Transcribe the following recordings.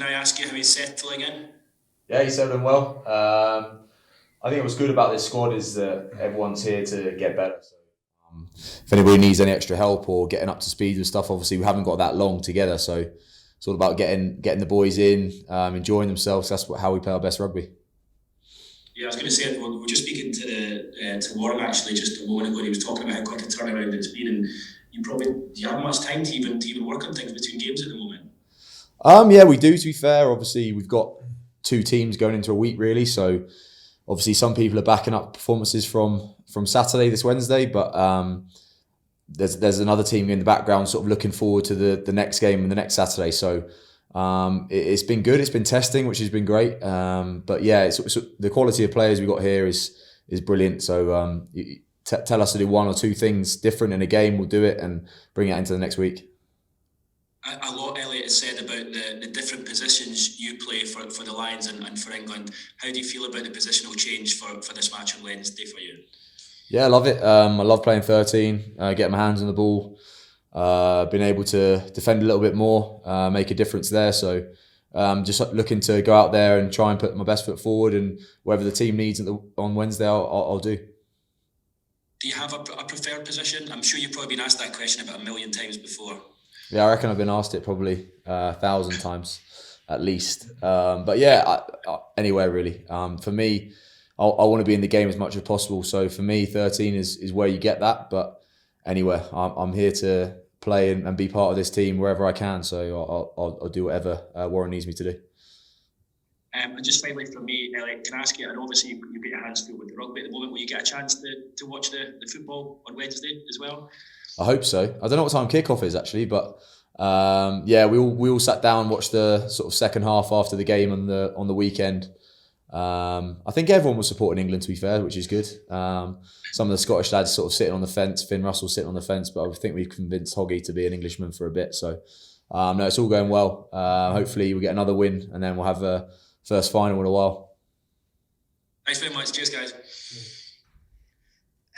can I ask you how he's settling in? Yeah, he's settled in well. I think what's good about this squad is that everyone's here to get better. So, if anybody needs any extra help or getting up to speed with stuff, obviously we haven't got that long together. So it's all about getting the boys in, enjoying themselves. That's how we play our best rugby. Yeah, I was going to say we were just speaking to Warren actually just a moment ago. And he was talking about how quick a turnaround it's been, and do you have much time to even work on things between games at the moment? Yeah, we do. To be fair, obviously we've got two teams going into a week really. So obviously some people are backing up performances from Saturday this Wednesday, but there's another team in the background sort of looking forward to the next game and the next Saturday. So it's been good. It's been testing, which has been great. But yeah, it's the quality of players we got here is brilliant. So tell us to do one or two things different in a game, we'll do it and bring it into the next week. A lot Elliot has said about the different positions you play for the Lions and for England. How do you feel about the positional change for this match on Wednesday for you? Yeah, I love it. I love playing 13, getting my hands on the ball, being able to defend a little bit more, make a difference there. So just looking to go out there and try and put my best foot forward, and whatever the team needs on Wednesday, I'll do. Do you have a preferred position? I'm sure you've probably been asked that question about a million times before. Yeah, I reckon I've been asked it probably 1,000 times at least. But yeah, anywhere really. For me, I want to be in the game as much as possible. So for me, 13 is where you get that. But anywhere, I'm here to play and be part of this team wherever I can. So I'll do whatever Warren needs me to do. And just finally from me, Elliot, can I ask you, and obviously you've got your hands full with the rugby at the moment, will you get a chance to watch the football on Wednesday as well? I hope so. I don't know what time kickoff is actually, but yeah, we all sat down, watched the sort of second half after the game on the weekend. I think everyone was supporting England, to be fair, which is good. Some of the Scottish lads sort of sitting on the fence, Finn Russell sitting on the fence, but I think we've convinced Hoggy to be an Englishman for a bit. So no, it's all going well. Hopefully we'll get another win, and then we'll have a first final in a while. Thanks very much. Cheers, guys.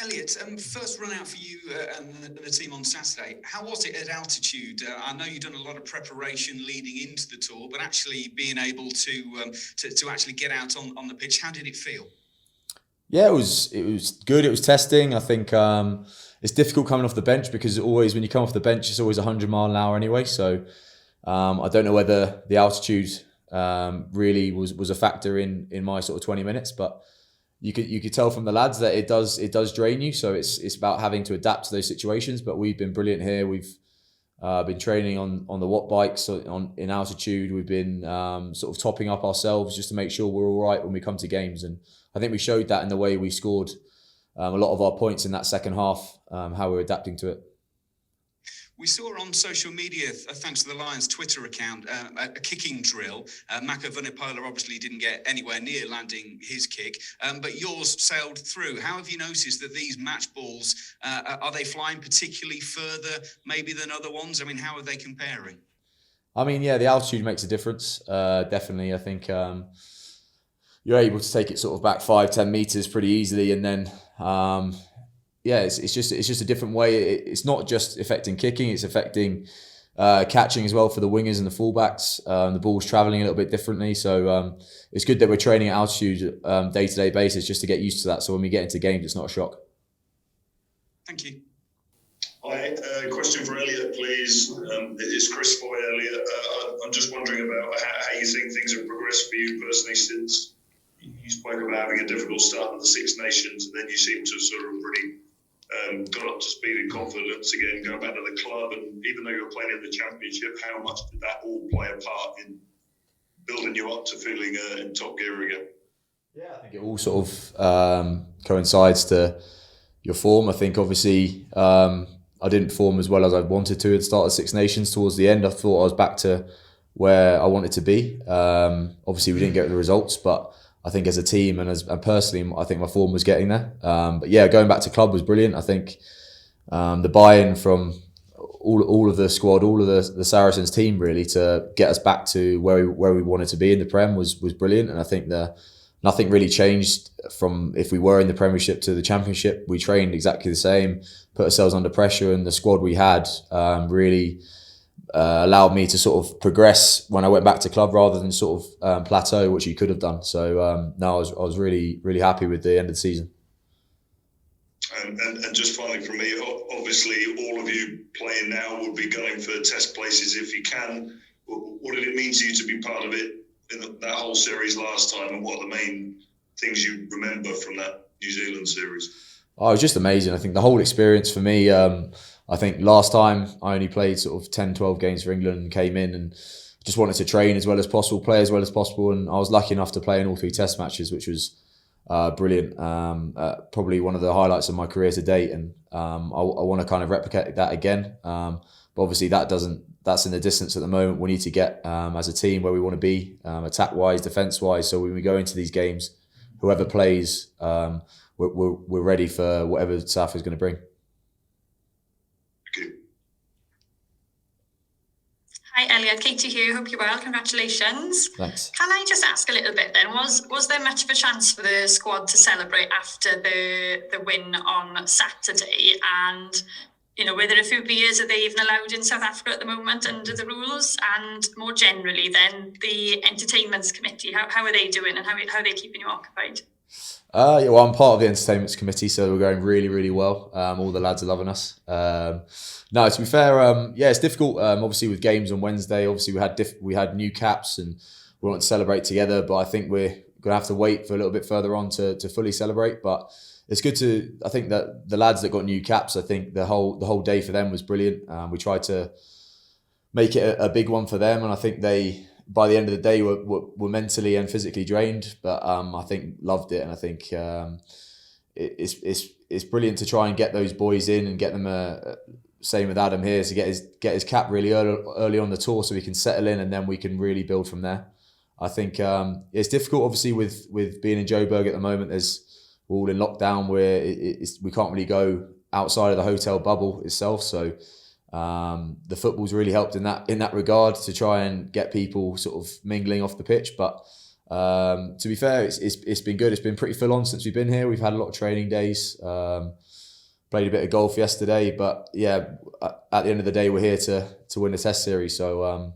Elliot, first run out for you and the team on Saturday. How was it at altitude? I know you've done a lot of preparation leading into the tour, but actually being able to actually get out on the pitch, how did it feel? Yeah, it was good. It was testing. I think it's difficult coming off the bench because always when you come off the bench, it's always 100 mph anyway. So I don't know whether the altitude really was a factor in my sort of 20 minutes, but you could tell from the lads that it does drain you. So it's about having to adapt to those situations. But we've been brilliant here. We've been training on the watt bikes in altitude. We've been sort of topping up ourselves just to make sure we're all right when we come to games. And I think we showed that in the way we scored a lot of our points in that second half, how we're adapting to it. We saw on social media, thanks to the Lions Twitter account, a kicking drill. Mako Vunipola obviously didn't get anywhere near landing his kick, but yours sailed through. How have you noticed that these match balls, are they flying particularly further maybe than other ones? I mean, how are they comparing? I mean, yeah, the altitude makes a difference. Definitely, I think you're able to take it sort of back 5-10 meters pretty easily, and then yeah, it's just a different way. It's not just affecting kicking; it's affecting catching as well for the wingers and the fullbacks. The ball's travelling a little bit differently, so it's good that we're training at altitude day-to-day basis just to get used to that. So when we get into games, it's not a shock. Thank you. Hi, question for Elliot, please. It's Chris Foy, Elliot. I'm just wondering about how you think things have progressed for you personally since you spoke about having a difficult start in the Six Nations, and then you seem to have sort of really got up to speed and confidence again, going back to the club, and even though you were playing in the Championship, how much did that all play a part in building you up to feeling in top gear again? Yeah, I think it all sort of coincides to your form. I think obviously I didn't perform as well as I wanted to at the start of Six Nations. Towards the end, I thought I was back to where I wanted to be. Obviously, we didn't get the results, but I think as a team and personally, I think my form was getting there. But yeah, going back to club was brilliant. I think the buy-in from all of the squad, all of the Saracens team really to get us back to where we wanted to be in the Prem was brilliant. And I think nothing really changed from if we were in the Premiership to the Championship. We trained exactly the same, put ourselves under pressure, and the squad we had really allowed me to sort of progress when I went back to club rather than sort of plateau, which you could have done. So no, I was really, really happy with the end of the season. And just finally from me, obviously all of you playing now would be going for test places if you can. What did it mean to you to be part of it in that whole series last time, and what are the main things you remember from that New Zealand series? Oh, it was just amazing. I think the whole experience for me, I think last time I only played sort of 10, 12 games for England and came in and just wanted to train as well as possible, play as well as possible. And I was lucky enough to play in all 3 test matches, which was brilliant. Probably one of the highlights of my career to date. And I want to kind of replicate that again. But obviously that's in the distance at the moment. We need to get as a team where we want to be, attack-wise, defence-wise. So when we go into these games, whoever plays, we're ready for whatever South Africa's going to bring. Thank you. Hi Elliot, Katie here. Hope you're well. Congratulations. Thanks. Can I just ask a little bit then? Was there much of a chance for the squad to celebrate after the win on Saturday? And were there a few beers that they even allowed in South Africa at the moment under the rules? And more generally, then the entertainments committee, how are they doing and how are they keeping you occupied? Yeah, well, I'm part of the entertainments committee, so we're going really, really well. All the lads are loving us. No, to be fair, yeah, it's difficult. Obviously, with games on Wednesday, obviously we had new caps and we want to celebrate together. But I think we're gonna have to wait for a little bit further on to fully celebrate. But it's good to. I think that the lads that got new caps, I think the whole day for them was brilliant. We tried to make it a big one for them, and I think they, by the end of the day, were mentally and physically drained, but I think loved it, and I think it's brilliant to try and get those boys in and get them. Same with Adam here, to get his cap really early on the tour, so we can settle in, and then we can really build from there. I think it's difficult, obviously, with being in Joburg at the moment. We're all in lockdown, where we can't really go outside of the hotel bubble itself, so. The football's really helped in that regard to try and get people sort of mingling off the pitch. But to be fair, it's been good. It's been pretty full on since we've been here. We've had a lot of training days. Played a bit of golf yesterday, but yeah, at the end of the day, we're here to win the Test series. So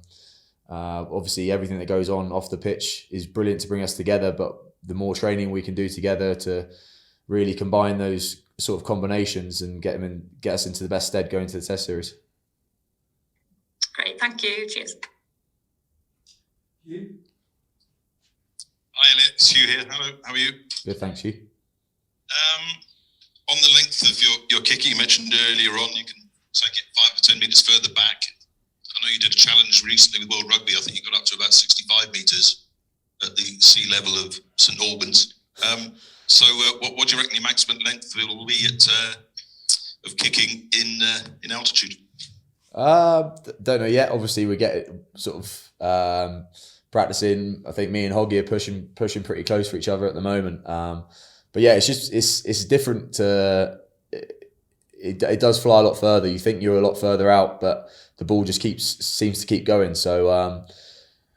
obviously, everything that goes on off the pitch is brilliant to bring us together. But the more training we can do together to really combine those sort of combinations and get us into the best stead going to the Test series. Great, thank you. Cheers. You? Hi Elliot, it's Hugh here. Hello, how are you? Good, thanks, Hugh. On the length of your kicking, you mentioned earlier on, you can take it 5 or 10 metres further back. I know you did a challenge recently with World Rugby. I think you got up to about 65 metres at the sea level of St Albans. So what do you reckon your maximum length will be of kicking in altitude? Don't know yet. Obviously, we get sort of practicing. I think me and Hoggy are pushing pretty close for each other at the moment. But yeah, it's different. It does fly a lot further. You think you're a lot further out, but the ball just seems to keep going. So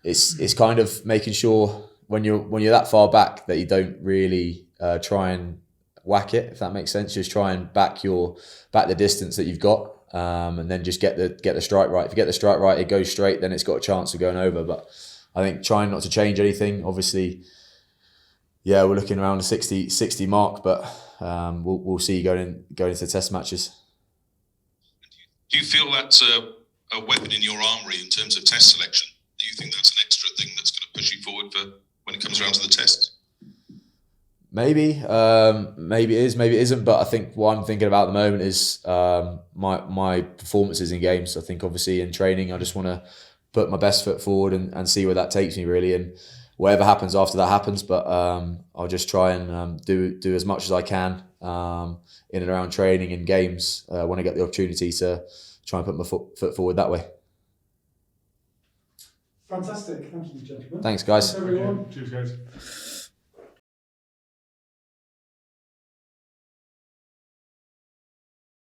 it's kind of making sure when you're that far back that you don't really try and whack it, if that makes sense. Just try and back the distance that you've got. And then just get the strike right. If you get the strike right, it goes straight, then it's got a chance of going over. But I think trying not to change anything. Obviously, yeah, we're looking around the 60 mark, but we'll see going into Test matches. Do you feel that's a weapon in your armoury in terms of Test selection? Do you think that's an extra thing that's going to push you forward for when it comes around to the Tests? Maybe it is, maybe it isn't. But I think what I'm thinking about at the moment is my performances in games. I think obviously in training, I just want to put my best foot forward and see where that takes me really. And whatever happens after that happens. But I'll just try and do as much as I can in and around training and games when I get the opportunity to try and put my foot forward that way. Fantastic. Thank you, gentlemen. Thanks, guys. Thanks, everyone. Cheers, guys.